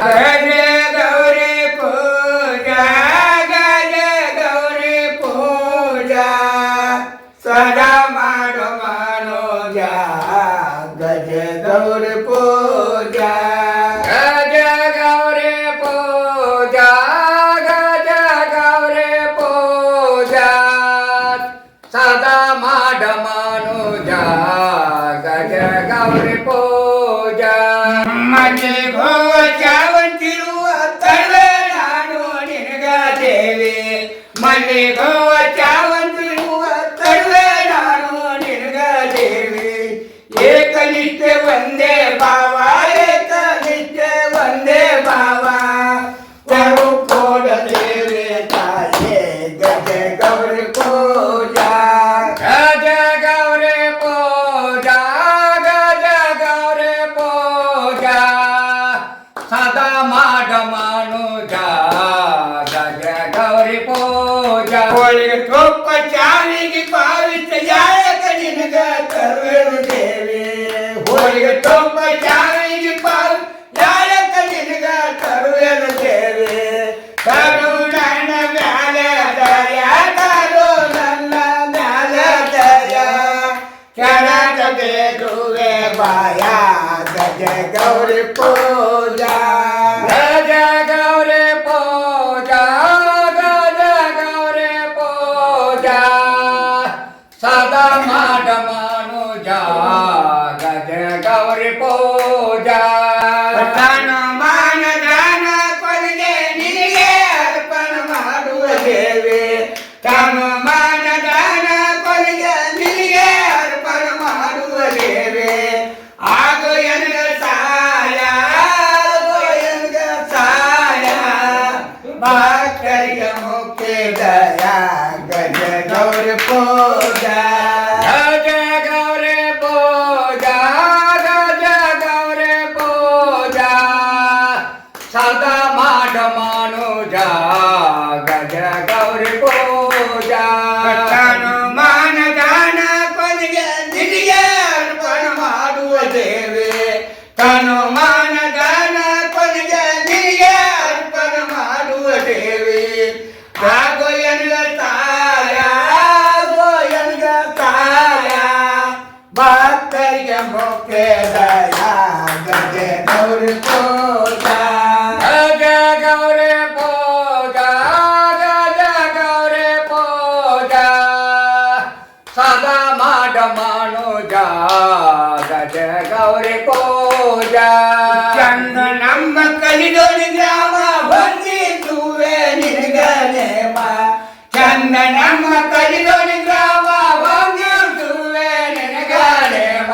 ಗಜ ಗೌರಿ ಪೂಜಾ ಗಜ ಗೌರಿ ಪೂಜಾ ಸದಾ ಮಾಡು ಮನೋಜ ಗಜ ಗೌರಿ ಪೂಜಾ ಗಜ ಗೌರಿ ಪೂಜಾ ಗಜ ಗೌರಿ ಪೂಜಾ ಸದಾ ಮಾಡ ಮನೋಜ ಗಜ ಗೌರಿ ಪೂಜಾ ಮನೆ ಗೋಚಾವಂತಿರುವ ತಲೆ ನಾನು ನಿನಗ ದೇವಿ ಮನೆ ಗೋಚಾವಂತಿರುವ ತಲೆ ನಾನು ನಿನಗ ದೇವಿ ಏಕನಿಷ್ಠ ಒಂದೇ ಭಾವ ಏಕನಿಷ್ಠ ಒಂದೇ ಭಾವ ಕರು ಕೋಡ ದೇವಿ ತಾಯೇ ಗಜ ಗೌರಿ ಪೂಜಾ ಗಜ ಗೌರಿ ಪೂಜಾ ಗಜ ಗೌರಿ ಪೂಜಾ ಸದಾ ಮಾಡ ಮನುಜ ಗಜ ಗೌರಿ ಪೂಜಾ ಹೋಳಿಗೆ ತುಪ್ಪ ಚಾವಿಗೆ ಪಾವಿತ ಯಾಯಕ ನಿನಗ ತರುವೆನು ದೇವಿ ಹೋಳಿಗೆ ತುಪ್ಪ ಚಾವಿಗೆ ಪಾವಿ ಯಾಯಕ ನಿನಗ ತರುವೆನು ದೇವಿ ಕರುಣನ ಮ್ಯಾಲ ದಯ ಕರು ನನ್ನ ಮ್ಯಾಲ ದಯ ಕೆಳಗ ಬೇಡುವೆ ಬಾಯ ಗಜ ಗೌರಿ ಪೂಜಾ ಗಜ ಗೌರಿ ಪೂಜಾ ಗಜ ಗೌರಿ ಪೂಜಾ ಸದಾ ಮಾಡ ಮನುಜ ಗಜ ಗೌರಿ ಪೂಜಾ ತನು ಮಾನ ದಾನ ಕೊನೆಗೆ ನಿನಗೆ ಅರ್ಪಣ ಮಾಡುವ ದೇವಿ ತನು ಮಾನ ದಾನ ಕೊನೆಗೆ ನಿನಗೆ ಅರ್ಪಣ ಮಾಡುವ ದೇವಿ ಆಗೋ ಎನಗ ಸಾಯ ಆಗೋ ಎನಗ ಸಾಯ ಭಕ್ತರಿಗೆ ಮುಖ್ಯ ದಯ ಗಜ ಗೌರಿ ಪೂಜಾ ಗಜ ಗೌರಿ ಪೂಜಾ ಗಜ ಗೌರಿ ಪೂಜಾ ಸದಾ ಮಾಡ ಮನುಜ ಗಜ ಗೌರಿ ಪೂಜಾ ತನು ಮಾನ ದಾನ ಕೊನೆಗೆ ನಿನಗೆ ಅರ್ಪಣ ಮಾಡುವ ದೇವಿ ತನು ಮಾನ ದಾನ ಕೊನೆಗೆ ನಿನಗೆ ಅರ್ಪಣ ಮಾಡುವ ದೇವಿ ಆಗೋ ಎನಗ ತಾಯ ಆಗೋ ಎನಗ ತಾಯ ಭಕ್ತರಿಗೆ ಮುಖ್ಯ ದಯ ಗಜ ಗೌರಿ ಪೂಜಾ ಗಜ ಗೌರಿ ಪೂಜಾ ಗಜ ಗೌರಿ ಪೂಜಾ ಸದಾ ಮಾಡ ಮನುಜ ಗಜ ಗೌರಿ ಪೂಜಾ ಚಂದ ನಮ್ಮ ಕಲಿದೊಳಿ ಗ್ರಾಮ ಬಂದಿದ್ದುವೆ ನಿನಗ ನೇಮ ಚಂದ ನಮ್ಮ ಕಲಿದೊಳಿ ಗ್ರಾಮ ಬಂದಿದ್ದುವೆ ನಿನಗ ನೇಮ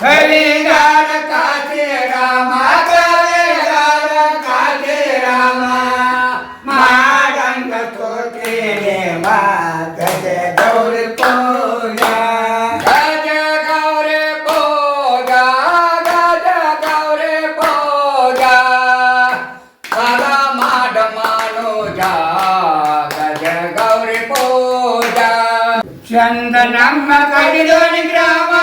ಕಲಿಗಾರ ಕಾಚೆ ರಾಮ ಕಲಿಗಾರ ಕಾಚೆ ರಾಮ ಮಾಡಂಗ ತೋತೆ ನೇಮ ಗಜ ಗೌರಿ ಪೂಜಾ ಗಜ ಗೌರಿ ಪೂಜಾ ಗಜ ಗೌರಿ ಪೂಜಾ ಸದಾ ಮಾಡ ಮನುಜ ಗಜ ಗೌರಿ ಪೂಜಾ ಚಂದ ನಮ್ಮ ಕಡಿದೋನಿ ಗ್ರಾಮ